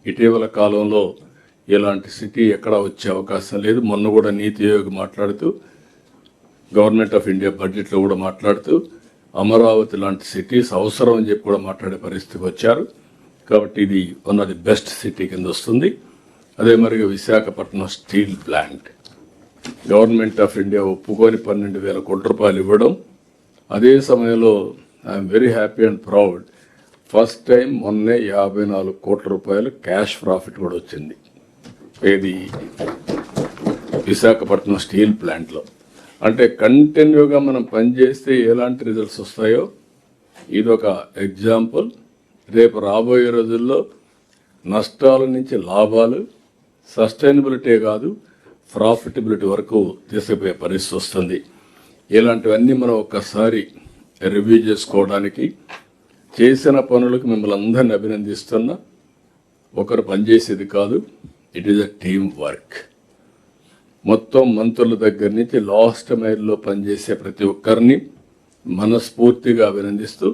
ఇటీవల కాలంలో ఇలాంటి సిటీ ఎక్కడా వచ్చే అవకాశం లేదు. మొన్న కూడా నీతి ఆయోగ్ మాట్లాడుతూ, గవర్నమెంట్ ఆఫ్ ఇండియా బడ్జెట్లో కూడా మాట్లాడుతూ అమరావతి లాంటి సిటీస్ అవసరం అని చెప్పి కూడా మాట్లాడే పరిస్థితికి వచ్చారు. కాబట్టి ఇది one of the best city కింద వస్తుంది. అదే మరిగా Visakhapatnam steel plant government of India ఒప్పుకొని 12,000 కోట్ల రూపాయలు ఇవ్వడం, అదే సమయంలో I'm very happy and proud, first time మొన్నే 54 కోట్ల రూపాయలు క్యాష్ ప్రాఫిట్ కూడా వచ్చింది. ఇది విశాఖపట్నం స్టీల్ ప్లాంట్లో. అంటే కంటిన్యూగా మనం పనిచేస్తే ఎలాంటి రిజల్ట్స్ వస్తాయో ఇదొక ఎగ్జాంపుల్. రేపు రాబోయే రోజుల్లో నష్టాల నుంచి లాభాలు, సస్టైనబిలిటీ కాదు ప్రాఫిటబిలిటీ వరకు తీసుకుపోయే పరిస్థితి వస్తుంది. ఇలాంటివన్నీ మనం ఒక్కసారి రివ్యూ చేసుకోవడానికి, చేసిన పనులకు మిమ్మల్ని అందరినీ అభినందిస్తున్నా. ఒకరు పనిచేసేది కాదు, it is a team work. మొత్తం మంత్రుల దగ్గర నుంచి లాస్ట్ మైల్లో పనిచేసే ప్రతి ఒక్కరిని మనస్ఫూర్తిగా అభినందిస్తూ,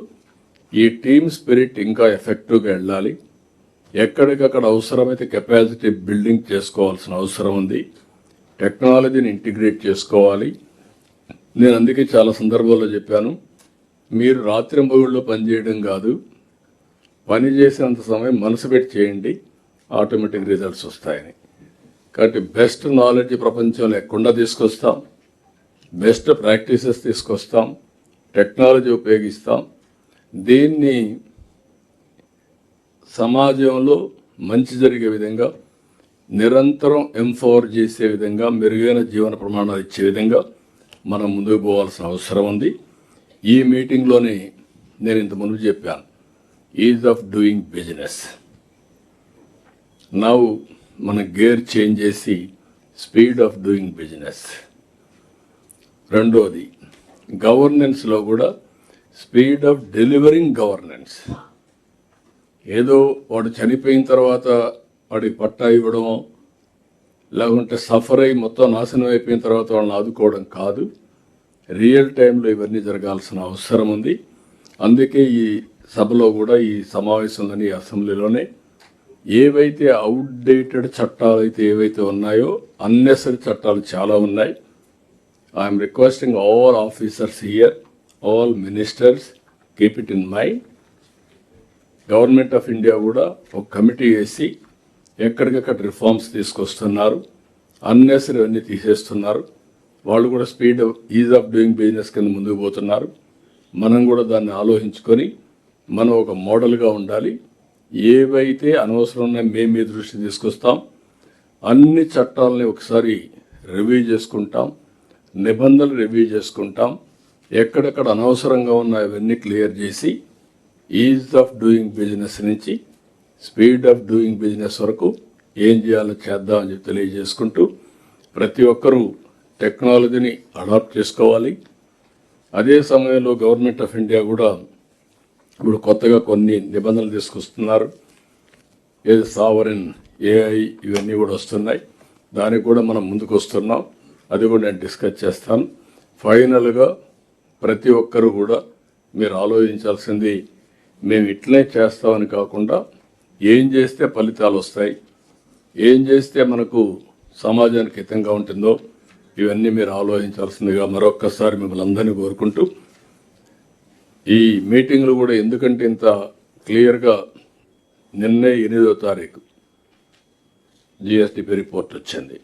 ఈ టీమ్ స్పిరిట్ ఇంకా ఎఫెక్టివ్గా వెళ్ళాలి. ఎక్కడికక్కడ అవసరమైతే కెపాసిటీ బిల్డింగ్ చేసుకోవాల్సిన అవసరం ఉంది. టెక్నాలజీని ఇంటిగ్రేట్ చేసుకోవాలి. నేను అందుకే చాలా సందర్భాల్లో చెప్పాను, మీరు రాత్రింబగళ్ళు పనిచేయడం కాదు, పని చేసినంత సమయం మనసు పెట్టి చేయండి, ఆటోమేటిక్ రిజల్ట్స్ వస్తాయని. కాబట్టి బెస్ట్ నాలెడ్జ్ ప్రపంచంలో ఎక్కడా తీసుకొస్తాం, బెస్ట్ ప్రాక్టీసెస్ తీసుకొస్తాం, టెక్నాలజీ ఉపయోగిస్తాం. దీన్ని సమాజంలో మంచి జరిగే విధంగా, నిరంతరం ఎంపవర్ చేసే విధంగా, మెరుగైన జీవన ప్రమాణాలు ఇచ్చే విధంగా మనం ముందుకు పోవాల్సిన అవసరం ఉంది. ఈ మీటింగ్లోనే నేను ఇంత ముందు చెప్పాను, is of doing business. Now మన గేర్ చేంజ్ చేసి స్పీడ్ ఆఫ్ డూయింగ్ బిజినెస్. రెండోది గవర్నెన్స్లో కూడా స్పీడ్ ఆఫ్ డెలివరింగ్ గవర్నెన్స్. ఏదో వాడు చనిపోయిన తర్వాత వాడికి పట్టా ఇవ్వడమో, లేకుంటే సఫర్ అయి మొత్తం నాశనం అయిపోయిన తర్వాత వాళ్ళని ఆదుకోవడం కాదు, రియల్ టైంలో ఇవన్నీ జరగాల్సిన అవసరం ఉంది. అందుకే ఈ సభలో కూడా, ఈ సమావేశంలోని, అసెంబ్లీలోనే ఏవైతే అవుట్డేటెడ్ చట్టాలు అయితే ఏవైతే ఉన్నాయో, అన్నెసరీ చట్టాలు చాలా ఉన్నాయి. I'm requesting all officers here, all ministers, keep it in mind. Government of India కూడా ఒక కమిటీ వేసి ఎక్కడికక్కడ రిఫార్మ్స్ తీసుకొస్తున్నారు, అన్నెసరీ అన్నీ తీసేస్తున్నారు. వాళ్ళు కూడా speed is of doing business కింద ముందుకు పోతున్నారు. మనం కూడా దాన్ని ఆలోచించుకొని మనం ఒక మోడల్గా ఉండాలి. ఏవైతే అనవసరం ఉన్నాయో మేము మీ దృష్టి తీసుకొస్తాం, అన్ని చట్టాలని ఒకసారి రివ్యూ చేసుకుంటాం, నిబంధనలు రివ్యూ చేసుకుంటాం, ఎక్కడెక్కడ అనవసరంగా ఉన్నాయో అవన్నీ క్లియర్ చేసి ఈజ్ ఆఫ్ డూయింగ్ బిజినెస్ నుంచి స్పీడ్ ఆఫ్ డూయింగ్ బిజినెస్ వరకు ఏం చేయాలో చేద్దామని చెప్పి తెలియజేసుకుంటూ, ప్రతి ఒక్కరూ టెక్నాలజీని అడాప్ట్ చేసుకోవాలి. అదే సమయంలో గవర్నమెంట్ ఆఫ్ ఇండియా కూడా ఇప్పుడు కొత్తగా కొన్ని నిబంధనలు తీసుకొస్తున్నారు. ఏది సావరెన్ ఏఐ ఇవన్నీ కూడా వస్తున్నాయి. దానికి కూడా మనం ముందుకు వస్తున్నాం. అది కూడా నేను డిస్కస్ చేస్తాను. ఫైనల్గా ప్రతి ఒక్కరూ కూడా మీరు ఆలోచించాల్సింది, మేము ఇట్లనే చేస్తామని కాకుండా ఏం చేస్తే ఫలితాలు వస్తాయి, ఏం చేస్తే మనకు సమాజానికి హితంగా ఉంటుందో ఇవన్నీ మీరు ఆలోచించాల్సిందిగా మరొక్కసారి మిమ్మల్ని అందరినీ కోరుకుంటూ, ఈ మీటింగ్లు కూడా ఎందుకంటే ఇంత క్లియర్గా, నిన్నే 8వ తారీఖు జిఎస్టిపి రిపోర్ట్ వచ్చింది.